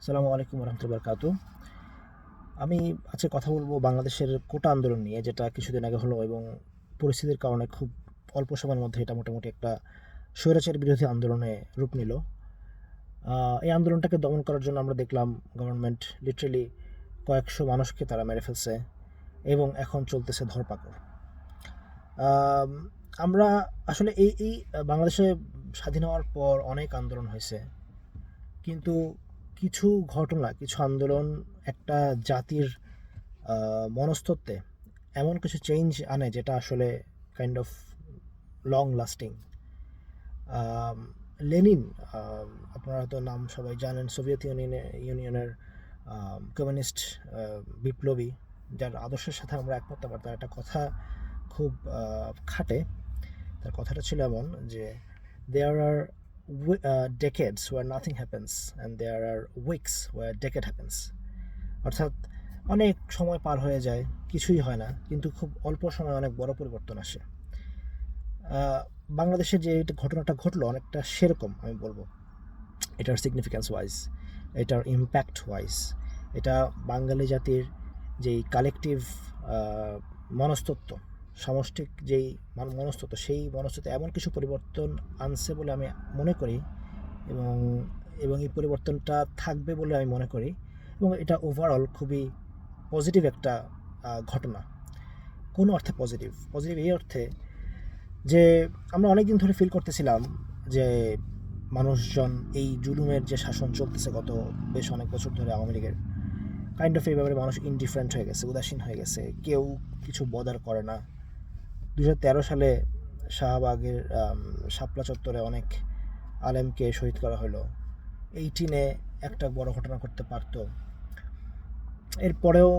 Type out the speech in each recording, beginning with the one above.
আসসালামু আলাইকুম রহমতুল্লাহ বরকাতু। আমি আজকে কথা বলবো বাংলাদেশের কোটা আন্দোলন নিয়ে, যেটা কিছুদিন আগে হলো এবং পরিস্থিতির কারণে খুব অল্প সময়ের মধ্যে এটা মোটামুটি একটা স্বৈরাচার বিরোধী আন্দোলনে রূপ নিল। এই আন্দোলনটাকে দমন করার জন্য আমরা দেখলাম গভর্নমেন্ট লিটারেলি কয়েকশো মানুষকে তারা মেরে ফেলছে এবং এখন চলতেছে ধরপাকড়। আম, আমরা আসলে এই বাংলাদেশে স্বাধীন হওয়ার পর অনেক আন্দোলন হয়েছে, কিন্তু কিছু ঘটনা, কিছু আন্দোলন একটা জাতির মনস্তত্ত্বে এমন কিছু চেঞ্জ আনে যেটা আসলে kind of long lasting. Lenin, আপনারা হয়তো নাম সবাই জানেন, সোভিয়েত ইউনিয়নের কমিউনিস্ট বিপ্লবী, যার আদর্শের সাথে আমরা একমত। আবার তার একটা কথা খুব খাটে। তার কথাটা ছিল এমন যে দেয়ার আর decades where nothing happens and there are weeks where decade happens. অর্থাৎ অনেক সময় পার হয়ে যায়, কিছুই হয় না, কিন্তু খুব অল্প সময়ে অনেক বড় পরিবর্তন আসে। বাংলাদেশে যে এটা ঘটনাটা ঘটলো অনেকটা সেরকম আমি বলবো, এটার সিগনিফিক্যান্স ওয়াইজ, এটার ইম্প্যাক্ট ওয়াইজ, এটা বাঙালি জাতির যেই কালেকটিভ মনস্তত্ত্ব, সামষ্টিক যেই মনস্তত্ত্ব, সেই মনস্তত্ত্বে এমন কিছু পরিবর্তন আনছে বলে আমি মনে করি, এবং এবং এই পরিবর্তনটা থাকবে বলে আমি মনে করি, এবং এটা ওভারঅল খুবই পজিটিভ একটা ঘটনা। কোনো অর্থে পজিটিভ পজিটিভ এই অর্থে যে আমরা অনেক দিন ধরে ফিল করতেছিলাম যে মানুষজন এই জুলুমের যে শাসন চলতেছে গত বেশ অনেক বছর ধরে আওয়ামী লীগের, কাইন্ড অফ এই ব্যাপারে মানুষ ইনডিফারেন্ট হয়ে গেছে, উদাসীন হয়ে গেছে, কেউ কিছু বদার করে না। 2013 সালে শাহবাগের শাপলা চত্বরে অনেক আলেমকে শহীদ করা হলো। 18-এ একটা বড় ঘটনা করতে পারতো। এরপরেও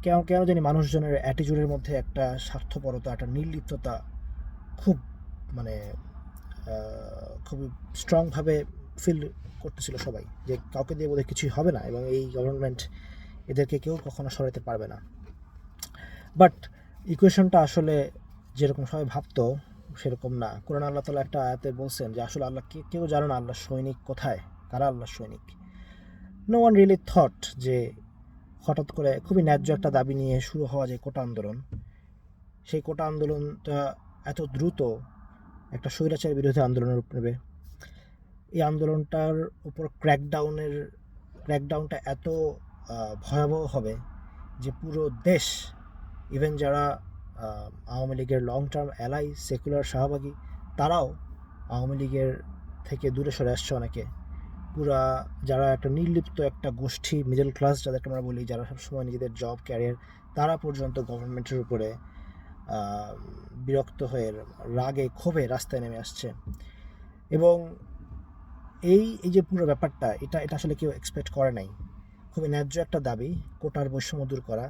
কেন কেন জানি মানুষজনের অ্যাটিটিউডের মধ্যে একটা স্বার্থপরতা, একটা নির্লিপ্ততা খুব, মানে খুবই স্ট্রংভাবে ফিল করতেছিল সবাই, যে কাউকে দিয়ে বোধহয় কিছুই হবে না এবং এই গভর্নমেন্ট এদেরকে কেউ কখনো সরাতে পারবে না। বাট ইকুয়েশনটা আসলে যেরকম সবাই ভাবতো সেরকম না। কোরআন আল্লাহ তাআলা একটা আয়াতে বলছেন যে আসলে আল্লাহ কেউ জানে না আল্লাহর সৈনিক কোথায়, কারা আল্লাহর সৈনিক। নো ওয়ান রিয়েলি থট যে হঠাৎ করে খুবই ন্যায্য একটা দাবি নিয়ে শুরু হওয়া যে কোটা আন্দোলন, সেই কোটা আন্দোলনটা এত দ্রুত একটা স্বৈরাচার বিরোধী আন্দোলনের রূপ নেবে। এই আন্দোলনটার উপর ক্র্যাকডাউনটা এত ভয়াবহ হবে যে পুরো দেশ, ইভেন যারা আওয়ামী লীগের লং টার্ম অ্যালাই, সেকুলার শাহবাগী, তারাও আওয়ামী লীগের থেকে দূরে সরে আসছে অনেকে। পুরা যারা একটা নির্লিপ্ত একটা গোষ্ঠী, মিডল ক্লাস যাদেরকে আমরা বলি, যারা সবসময় নিজেদের জব ক্যারিয়ার, তারা পর্যন্ত গভর্নমেন্টের উপরে বিরক্ত হয়ে, রাগে ক্ষোভে রাস্তায় নেমে আসছে। এবং এই এই যে পুরো ব্যাপারটা, এটা এটা আসলে কেউ এক্সপেক্ট করে নাই। খুবই ন্যায্য একটা দাবি, কোটার বৈষম্য দূর করা,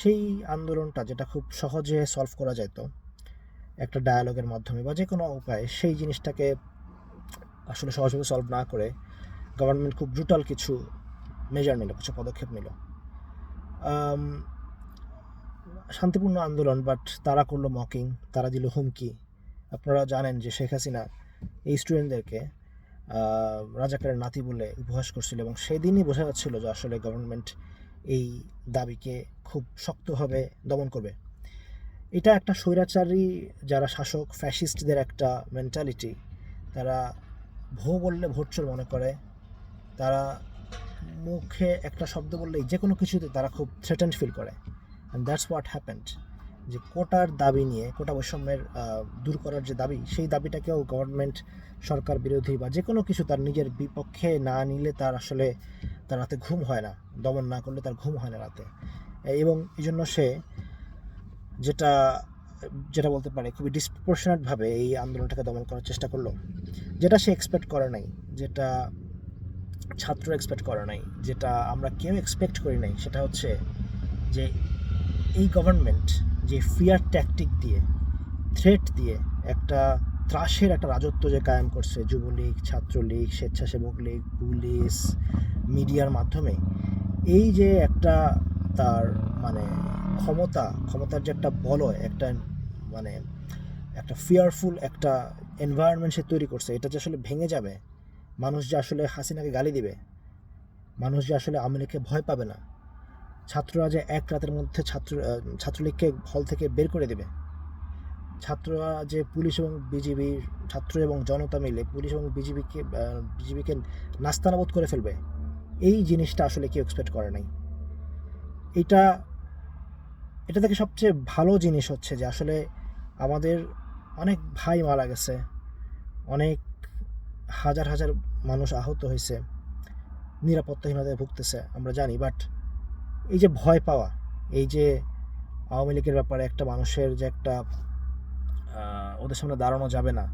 সেই আন্দোলনটা যেটা খুব সহজে সলভ করা যেত একটা ডায়ালগের মাধ্যমে বা যে কোনো উপায়ে, সেই জিনিসটাকে আসলে সহজভাবে সলভ না করে গভর্নমেন্ট খুব ব্রুটাল কিছু মেজার নিল, কিছু পদক্ষেপ নিল। শান্তিপূর্ণ আন্দোলন, বাট তারা করলো মকিং, তারা দিল হুমকি। আপনারা জানেন যে শেখ হাসিনা এই স্টুডেন্টদেরকে রাজাকারের নাতি বলে উপহাস করছিল, এবং সেদিনই বোঝা যাচ্ছিল যে আসলে গভর্নমেন্ট এই দাবিকে খুব শক্তভাবে দমন করবে। এটা একটা স্বৈরাচারী যারা শাসক, ফ্যাসিস্টদের একটা মেন্টালিটি। তারা ভো বললে ভোটচোর মনে করে, তারা মুখে একটা শব্দ বললেই যে কোনো কিছুতে তারা খুব থ্রেটেন্ড ফিল করে। অ্যান্ড দ্যাটস হোয়াট হ্যাপেন্ড, যে কোটার দাবি নিয়ে, কোটা বৈষম্যের দূর করার যে দাবি, সেই দাবিটাকেও গভর্নমেন্ট সরকার বিরোধী বা যে কোনো কিছু তার নিজের বিপক্ষে না নিলে তার আসলে তার রাতে ঘুম হয় না, দমন না করলে তার ঘুম হয় না রাতে। এবং এই জন্য সে যেটা যেটা বলতে পারে খুবই ডিসপ্রপোর্শনেটভাবে এই আন্দোলনটাকে দমন করার চেষ্টা করলো, যেটা সে এক্সপেক্ট করে নাই, যেটা ছাত্র এক্সপেক্ট করে নাই, যেটা আমরা কেউ এক্সপেক্ট করি নাই। সেটা হচ্ছে যে এই গভর্নমেন্ট যে ফিয়ার ট্যাকটিক দিয়ে, থ্রেট দিয়ে একটা ত্রাসের একটা রাজত্ব যে কায়েম করছে, যুবলীগ, ছাত্রলীগ, স্বেচ্ছাসেবক লীগ, পুলিশ, মিডিয়ার মাধ্যমে, এই যে একটা তার মানে ক্ষমতার যে একটা বলয়, একটা মানে একটা ফিয়ারফুল একটা এনভায়রনমেন্ট সে তৈরি করছে, এটা যে আসলে ভেঙে যাবে, মানুষ যে আসলে হাসিনাকে গালি দিবে, মানুষ যে আসলে আওয়ামী লীগকে ভয় পাবে না, ছাত্ররা যে এক রাতের মধ্যে ছাত্রলীগকে হল থেকে বের করে দেবে, ছাত্ররা যে পুলিশ এবং বিজিবি, ছাত্র এবং জনতা মিলে পুলিশ এবং বিজিবিকে নাস্তানাবুদ করে ফেলবে, এই জিনিসটা আসলে কেউ এক্সপেক্ট করে নাই। এটা এটা থেকে সবচেয়ে ভালো জিনিস হচ্ছে যে আসলে আমাদের অনেক ভাই মারা গেছে, অনেক হাজার হাজার মানুষ আহত হয়েছে, নিরাপত্তাহীনতায় ভুগতেছে আমরা জানি, বাট এই যে ভয় পাওয়া, এই যে আওয়ামী লীগের ব্যাপারে একটা মানুষের যে একটা ওদের সামনে দাঁড়ানো যাবে না,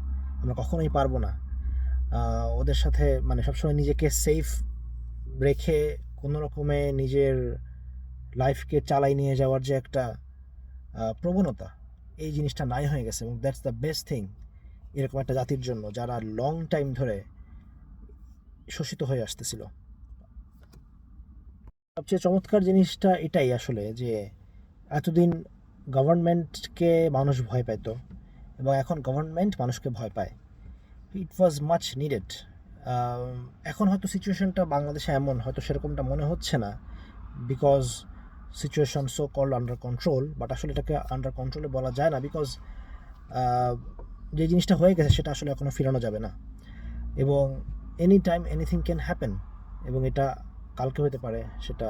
আমরা কখনোই পারবো না, ওদের সাথে মানে সবসময় নিজেকে সেফ রেখে কোনো রকমে নিজের লাইফকে চালাই নিয়ে যাওয়ার যে একটা প্রবণতা, এই জিনিসটা নাই হয়ে গেছে, এবং দ্যাটস দ্য বেস্ট থিং এরকম একটা জাতির জন্য যারা লং টাইম ধরে শোষিত হয়ে আসতেছিল। সবচেয়ে চমৎকার জিনিসটা এটাই আসলে যে এতদিন গভর্নমেন্টকে মানুষ ভয় পেত এবং এখন গভর্নমেন্ট মানুষকে ভয় পায়। ইট ওয়াজ মাচ নিডেড। এখন হয়তো সিচুয়েশনটা বাংলাদেশে এমন হয়তো সেরকমটা মনে হচ্ছে না, because situation so called under control, but আসলে এটাকে আন্ডার কন্ট্রোলে বলা যায় না, বিকজ যে জিনিসটা হয়ে গেছে সেটা আসলে এখনও ফিরানো যাবে না, এবং any time anything can happen, এবং এটা কালকে হতে পারে, সেটা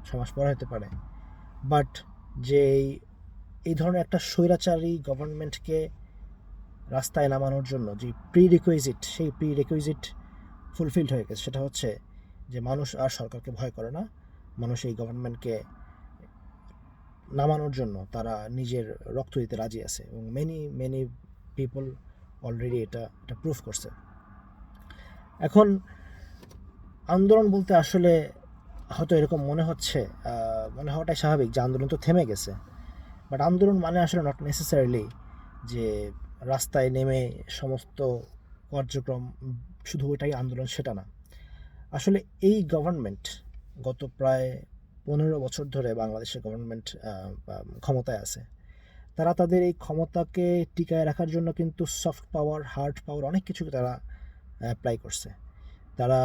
6 মাস পরে হতে পারে, বাট যে এই ধরনের একটা স্বৈরাচারী গভর্নমেন্টকে রাস্তায় নামানোর জন্য যে সেই প্রি রিকুইজিট ফুলফিলড হয়ে গেছে, সেটা হচ্ছে যে মানুষ আর সরকারকে ভয় করে না, মানুষ এই গভর্নমেন্টকে নামানোর জন্য তারা নিজের রক্ত দিতে রাজি আছে, এবং মেনি পিপল অলরেডি এটা প্রুফ করছে। এখন আন্দোলন বলতে আসলে হয়তো এরকম মনে হওয়াটাই স্বাভাবিক যে আন্দোলন তো থেমে গেছে, বাট আন্দোলন মানে আসলে নট নেসেসারিলি যে রাস্তায় নেমে সমস্ত কার্যক্রম শুধু ওইটাই আন্দোলন, সেটা না। আসলে এই গভর্নমেন্ট গত প্রায় 15 বছর ধরে বাংলাদেশের গভর্নমেন্ট ক্ষমতায় আছে, তারা তাদের এই ক্ষমতাকে টিকায় রাখার জন্য কিন্তু সফট পাওয়ার, হার্ড পাওয়ার অনেক কিছু তারা অ্যাপ্লাই করছে। তারা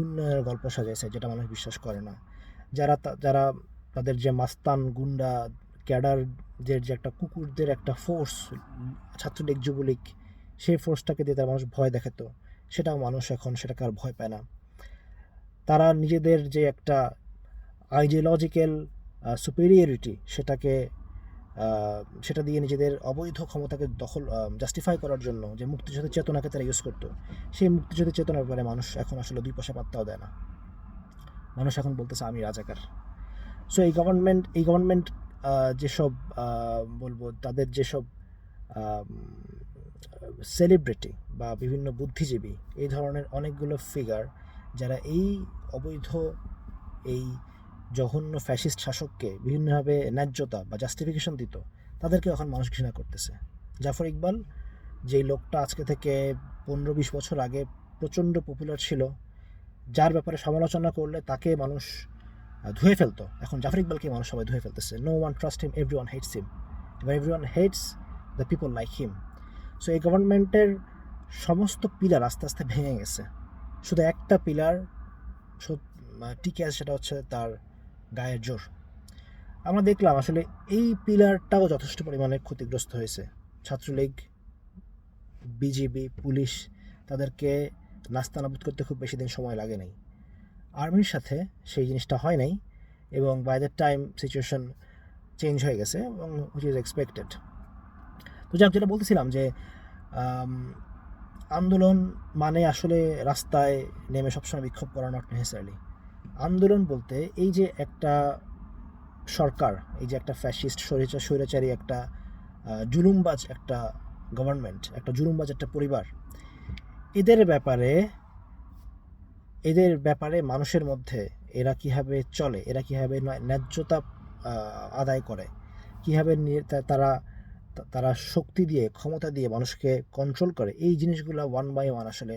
উন্নয়নের গল্প সাজাইছে যেটা মানুষ বিশ্বাস করে না, যারা তাদের যে মাস্তান গুন্ডা ক্যাডারদের যে একটা কুকুরদের একটা ফোর্স, ছাত্রলীগ যুবলীগ, সেই ফোর্সটাকে দিয়ে তারা মানুষ ভয় দেখাতো, সেটাও মানুষ এখন সেটাকে আর ভয় পায় না। তারা নিজেদের যে একটা আইডিওলজিক্যাল সুপেরিয়রিটি, সেটা দিয়ে নিজেদের অবৈধ ক্ষমতাকে জাস্টিফাই করার জন্য যে মুক্তিযুদ্ধের চেতনাকে তারা ইউজ করতো, সেই মুক্তিযুদ্ধের চেতনার ব্যাপারে মানুষ এখন আসলে 2 পয়সা পাত্তাও দেয় না। মানুষ এখন বলতেছে আমি রাজাকার। সো এই গভর্নমেন্ট যেসব বলবো তাদের যেসব সেলিব্রিটি বা বিভিন্ন বুদ্ধিজীবী, এই ধরনের অনেকগুলো ফিগার যারা এই অবৈধ, এই জঘন্য ফ্যাসিস্ট শাসককে বিভিন্নভাবে ন্যায্যতা বা জাস্টিফিকেশন দিত, তাদেরকে এখন মানুষ ঘৃণা করতেছে। জাফর ইকবাল, যেই লোকটা আজকে থেকে 15-20 বছর আগে প্রচণ্ড পপুলার ছিল, যার ব্যাপারে সমালোচনা করলে তাকে মানুষ ধুয়ে ফেলতো, এখন জাফর ইকবালকে মানুষ সবাই ধুয়ে ফেলতেছে। No one trust him, everyone hates him, এবার everyone hates the people like him. So এই গভর্নমেন্টের সমস্ত পিলার আস্তে আস্তে ভেঙে গেছে, শুধু একটা পিলার টিকে আছে, সেটা হচ্ছে তার গায়ের জোর। আমরা দেখলাম আসলে এই পিলারটাও যথেষ্ট পরিমাণে ক্ষতিগ্রস্ত হয়েছে। ছাত্রলীগ, বিজিবি, পুলিশ, তাদেরকে নাস্তানাবুদ করতে খুব বেশি দিন সময় লাগে নাই। আর্মির সাথে সেই জিনিসটা হয় নাই, এবং by the time situation change হয়ে গেছে, এবং হুইচ ইজ এক্সপেক্টেড। তো যাক, যেটা বলতেছিলাম যে আন্দোলন মানে আসলে রাস্তায় নেমে সবসময় বিক্ষোভ করা নট নেসেসারিলি। আন্দোলন বলতে এই যে একটা সরকার, এই যে একটা ফ্যাসিস্ট স্বৈরাচারী একটা জুলুমবাজ একটা গভর্নমেন্ট, একটা জুলুমবাজ একটা পরিবার, এদের ব্যাপারে মানুষের মধ্যে এরা কীভাবে চলে, এরা কীভাবে ন্যায্যতা আদায় করে, কীভাবে তারা শক্তি দিয়ে, ক্ষমতা দিয়ে মানুষকে কন্ট্রোল করে, এই জিনিসগুলো ওয়ান বাই ওয়ান আসলে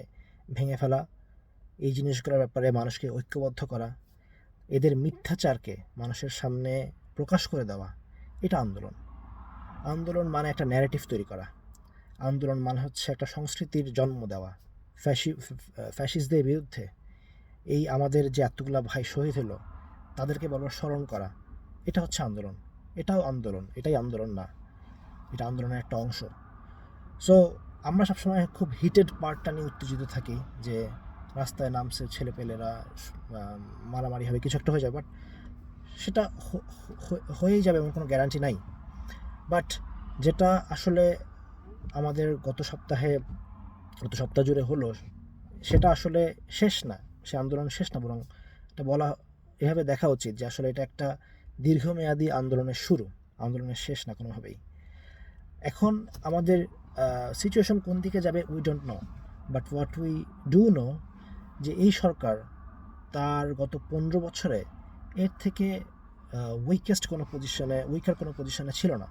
ভেঙে ফেলা, এই জিনিসগুলোর ব্যাপারে মানুষকে ঐক্যবদ্ধ করা, এদের মিথ্যাচারকে মানুষের সামনে প্রকাশ করে দেওয়া, এটা আন্দোলন। আন্দোলন মানে একটা ন্যারেটিভ তৈরি করা, আন্দোলন মানে হচ্ছে একটা সংস্কৃতির জন্ম দেওয়া ফ্যাসিস্টদের বিরুদ্ধে, এই আমাদের যে এতগুলা ভাই শহীদ হলো তাদেরকে বারবার স্মরণ করা, এটা হচ্ছে আন্দোলন। এটাও আন্দোলন, এটাই আন্দোলন না, এটা আন্দোলনের একটা অংশ। সো আমরা সবসময় খুব হিটেড পার্টটা নিয়ে উত্তেজিত থাকি যে রাস্তায় নামছে ছেলেপেলেরা, মারামারি হবে, কিছু একটা হয়ে যাবে, বাট সেটা হয়েই যাবে এমন কোনো গ্যারান্টি নাই। বাট যেটা আসলে আমাদের গত সপ্তাহ জুড়ে হলো, সেটা আসলে শেষ না, সে আন্দোলন শেষ না, বরং এটা বলা এভাবে দেখা উচিত যে আসলে এটা একটা দীর্ঘমেয়াদী আন্দোলনের শুরু, আন্দোলনের শেষ না কোনোভাবেই। এখন আমাদের সিচুয়েশন কোন দিকে যাবে we don't know, but what we do know যে এই সরকার তার গত 15 বছরে এর থেকে উইকার কোনো পজিশনে ছিল না।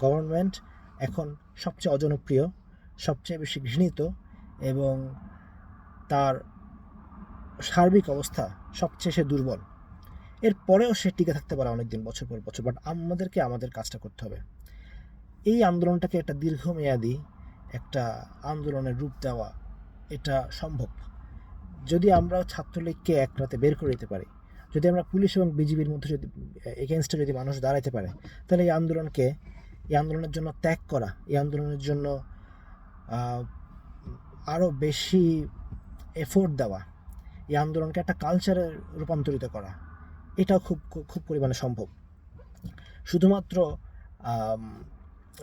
গভর্নমেন্ট এখন সবচেয়ে অজনপ্রিয়, সবচেয়ে বেশি ঘৃণিত, এবং তার সার্বিক অবস্থা সবচেয়ে সে দুর্বল। এর পরেও সে টিকে থাকতে পারে অনেকদিন, বছর পর বছর, বাট আমাদেরকে আমাদের কাজটা করতে হবে। এই আন্দোলনটাকে একটা দীর্ঘমেয়াদী একটা আন্দোলনের রূপ দেওয়া, এটা সম্ভব যদি আমরা ছাত্রলীগকে এক রাতে বের করে দিতে পারি, যদি আমরা পুলিশ এবং বিজিবির মধ্যে যদি এগেনস্টে যদি মানুষ দাঁড়াইতে পারে, তাহলে এই আন্দোলনের জন্য ত্যাগ করা, এই আন্দোলনের জন্য আরও বেশি এফোর্ট দেওয়া, এই আন্দোলনকে একটা কালচারে রূপান্তরিত করা, এটাও খুব খুব পরিমাণে সম্ভব। শুধুমাত্র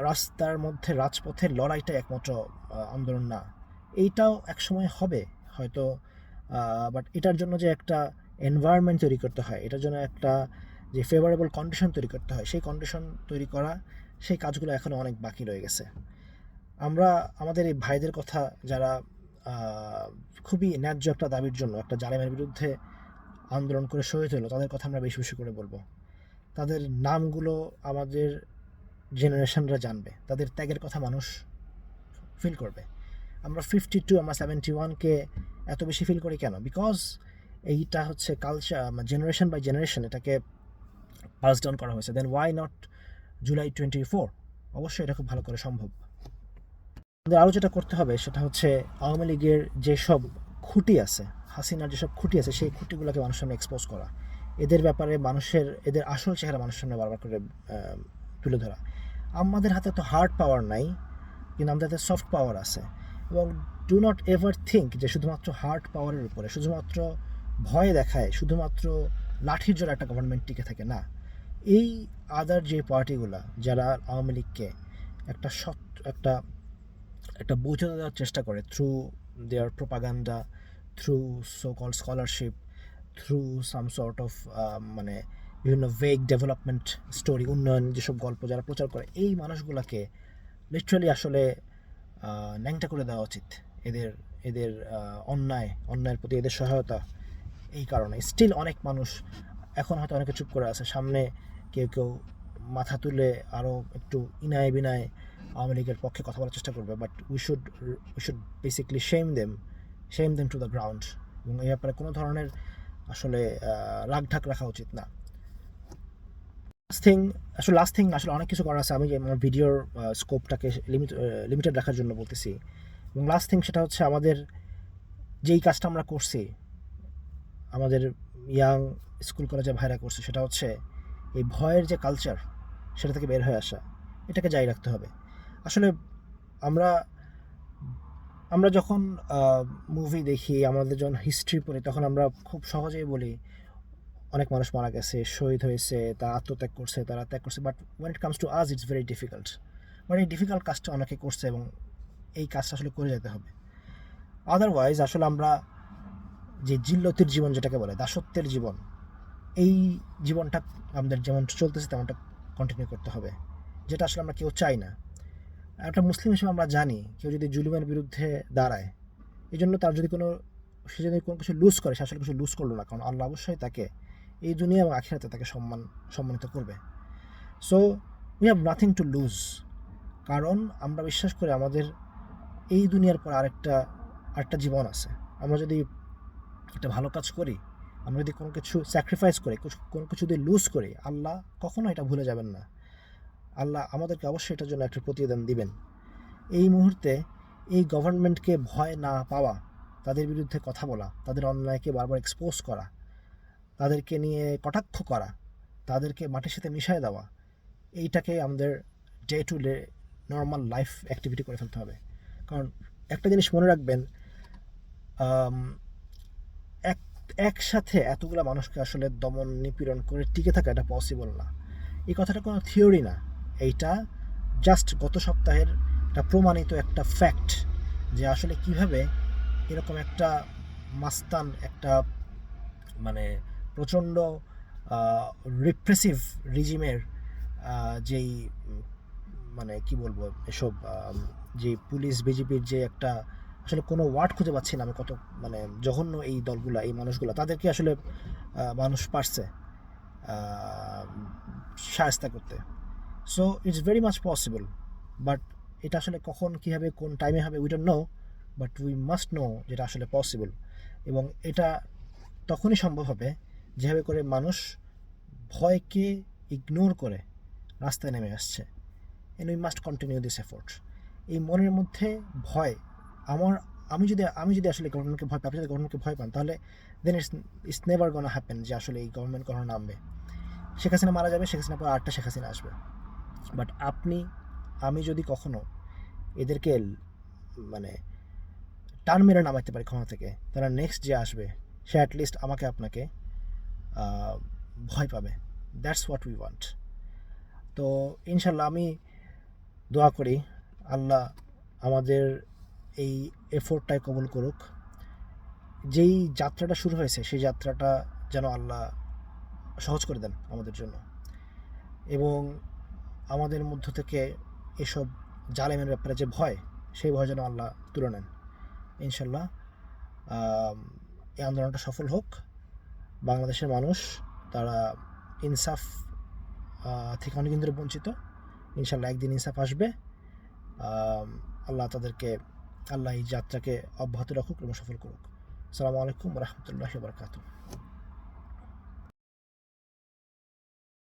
রাস্তার মধ্যে রাজপথের লড়াইটা একমাত্র আন্দোলন না, এইটাও একসময় হবে হয়তো, বাট এটার জন্য যে একটা এনভায়রনমেন্ট তৈরি করতে হয়, এটার জন্য একটা যে ফেভারেবল কন্ডিশন তৈরি করতে হয়, সেই কন্ডিশন তৈরি করা, সেই কাজগুলো এখনও অনেক বাকি রয়ে গেছে। আমরা আমাদের এই ভাইদের কথা যারা খুবই ন্যায্য একটা দাবির জন্য, একটা জালেমের বিরুদ্ধে আন্দোলন করে শহীদ হলো, তাদের কথা আমরা বেশি বেশি করে বলবো। তাদের নামগুলো আমাদের জেনারেশনরা জানবে, তাদের ত্যাগের কথা মানুষ ফিল করবে। আমরা 52, আমরা 71কে এত বেশি ফিল করি কেন? বিকজ এইটা হচ্ছে কালচার, জেনারেশন বাই জেনারেশন এটাকে পাস ডাউন করা হয়েছে। দেন ওয়াই নট জুলাই 24? অবশ্যই এটা খুব ভালো করে সম্ভব। আমাদের আরও যেটা করতে হবে সেটা হচ্ছে আওয়ামী লীগের যেসব খুঁটি আছে, হাসিনার যেসব খুঁটি আছে, সেই খুঁটিগুলোকে মানুষের সামনে এক্সপোজ করা, এদের ব্যাপারে এদের আসল চেহারা মানুষের সামনে বারবার করে তুলে ধরা। আমাদের হাতে তো হার্ড পাওয়ার নাই, কিন্তু আমাদের হাতে সফট পাওয়ার আছে। এবং ডু নট এভার থিঙ্ক যে শুধুমাত্র হার্ড পাওয়ারের উপরে, শুধুমাত্র ভয় দেখায়, শুধুমাত্র লাঠির জোরে একটা গভর্নমেন্ট টিকে থাকে না। এই আদার যে পার্টিগুলা যারা আওয়ামী লীগকে একটা বোঝা দেওয়ার চেষ্টা করে through there propaganda, through so call scholarship, through some sort of মানে বিভিন্ন ভেগ ডেভেলপমেন্ট স্টোরি, উন্নয়ন যেসব গল্প যারা প্রচার করে, এই মানুষগুলোকে লিটারালি আসলে ন্যাংটা করে দেওয়া উচিত। এদের অন্যায়ের প্রতি এদের সহায়তা, এই কারণে স্টিল অনেক মানুষ এখন হয়তো অনেকে চুপ করে আছে, সামনে কেউ মাথা তুলে আরও একটু ইনায় বিনায় আওয়ামী লীগের পক্ষে কথা বলার চেষ্টা করবে, but we should basically shame them to the ground, এবং এই ব্যাপারে কোনো ধরনের আসলে রাগঢাক রাখা উচিত না। লাস্ট থিং আসলে অনেক কিছু করার আছে, আমি আমার ভিডিওর স্কোপটাকে লিমিটেড রাখার জন্য বলতেছি। এবং লাস্ট থিং সেটা হচ্ছে আমাদের যেই কাজটা আমরা করছি, আমাদের ইয়াং স্কুল কলেজে ভাইরা করছে, সেটা হচ্ছে এই ভয়ের যে কালচার, সেটা থেকে বের হয়ে আসা, এটাকে জারি রাখতে হবে। আসলে আমরা যখন মুভি দেখি, আমাদের যখন হিস্ট্রি পড়ি, তখন আমরা খুব সহজেই বলি অনেক মানুষ মারা গেছে, শহীদ হয়েছে, তারা আত্মত্যাগ করছে, তারা ত্যাগ করছে, but when it comes to us it's very difficult. But এই ডিফিকাল্ট কাজটা অনেকে করছে, এবং এই কাজটা আসলে করে যেতে হবে। আদারওয়াইজ আসলে আমরা যে জিল্লতির জীবন যেটাকে বলে, দাসত্বের জীবন, এই জীবনটা আমাদের যেমন চলতেছে তেমনটা কন্টিনিউ করতে হবে, যেটা আসলে আমরা কেউ চাই না। একটা মুসলিম হিসেবে আমরা জানি কেউ যদি জুলুমের বিরুদ্ধে দাঁড়ায়, এই জন্য সে যদি কোনো কিছু লুজ করে, সে আসলে কিছু লুজ করলো না, কারণ আল্লাহ অবশ্যই তাকে এই দুনিয়া এবং আখিরাতে তাকে সম্মানিত করবে। So we have nothing to lose, কারণ আমরা বিশ্বাস করি আমাদের এই দুনিয়ার পর আরেকটা জীবন আছে। আমরা যদি একটা ভালো কাজ করি, আমরা যদি কোনো কিছু স্যাক্রিফাইস করি, কোনো কিছু যদি লুজ করি, আল্লাহ কখনো এটা ভুলে যাবেন না। আল্লাহ আমাদেরকে অবশ্যই এটার জন্য একটা প্রতিদান দিবেন। এই মুহূর্তে এই গভর্নমেন্টকে ভয় না পাওয়া, তাদের বিরুদ্ধে কথা বলা, তাদের অন্যায়কে বারবার এক্সপোজ করা, তাদেরকে নিয়ে কটাক্ষ করা, তাদেরকে মাটির সাথে মিশিয়ে দেওয়া, এইটাকে আমাদের day to day normal life activity করে ফেলতে হবে। কারণ একটা জিনিস মনে রাখবেন, আম, এক একসাথে এতগুলো মানুষকে আসলে দমন নিপীড়ন করে টিকে থাকা এটা পসিবল না। এই কথাটা কোনো থিওরি না, এইটা জাস্ট গত সপ্তাহের একটা প্রমাণিত একটা ফ্যাক্ট যে আসলে কিভাবে এরকম একটা মাস্তান একটা মানে প্রচণ্ড রিপ্রেসিভ রিজিমের যেই মানে কি বলবো এসব যে পুলিশ বিজেপির যে একটা আসলে কোনো ওয়ার্ড খুঁজে পাচ্ছি না আমি, কত মানে জঘন্য এই দলগুলা, এই মানুষগুলা, তাদেরকে আসলে মানুষ পারছে শায়েস্তা করতে। So it's very much possible, but এটা আসলে কখন কীভাবে কোন টাইমে হবে we don't know, but we must know যেটা আসলে পসিবল। এবং এটা তখনই সম্ভব হবে যেভাবে করে মানুষ ভয়কে ইগনোর করে রাস্তায় নেমে আসছে। And we must continue this efforts. এই মনের মধ্যে ভয়, আমার আমি যদি আসলে গভর্নমেন্টকে ভয় পাই, আপনি যদি গভর্নমেন্টকে ভয় পান, তাহলে দেন ইটস নেভার গোনা হ্যাপেন যে আসলে এই গভর্নমেন্ট কখনো নামবে। শেখ হাসিনা মারা যাবে, শেখ হাসিনা পর আরেকটা শেখ হাসিনা আসবে। বাট আমি যদি কখনো এদেরকে মানে টান মেরে নামাইতে পারি ক্ষমতা থেকে, তারা নেক্সট যে আসবে সে অ্যাটলিস্ট আমাকে আপনাকে ভয় পাবে। That's what we want. তো ইনশাল্লাহ আমি দোয়া করি আল্লাহ আমাদের এই এফোর্টটাই কবুল করুক। যেই যাত্রাটা শুরু হয়েছে সেই যাত্রাটা যেন আল্লাহ সহজ করে দেন আমাদের জন্য, এবং আমাদের মধ্য থেকে এসব জালেমের ব্যাপারে যে ভয়, সেই ভয় যেন আল্লাহ তুলে নেন ইনশাল্লাহ। এই আন্দোলনটা সফল হোক। বাংলাদেশের মানুষ তারা ইনসাফ থেকে অনেক দিন ধরে বঞ্চিত, ইনশাল্লাহ একদিন ইনসাফ আসবে। আল্লাহ এই যাত্রাকে অব্যাহত রাখুক এবং সফল করুক। আসসালামু আলাইকুম ওয়া রাহমাতুল্লাহি ওয়া বারাকাতুহু।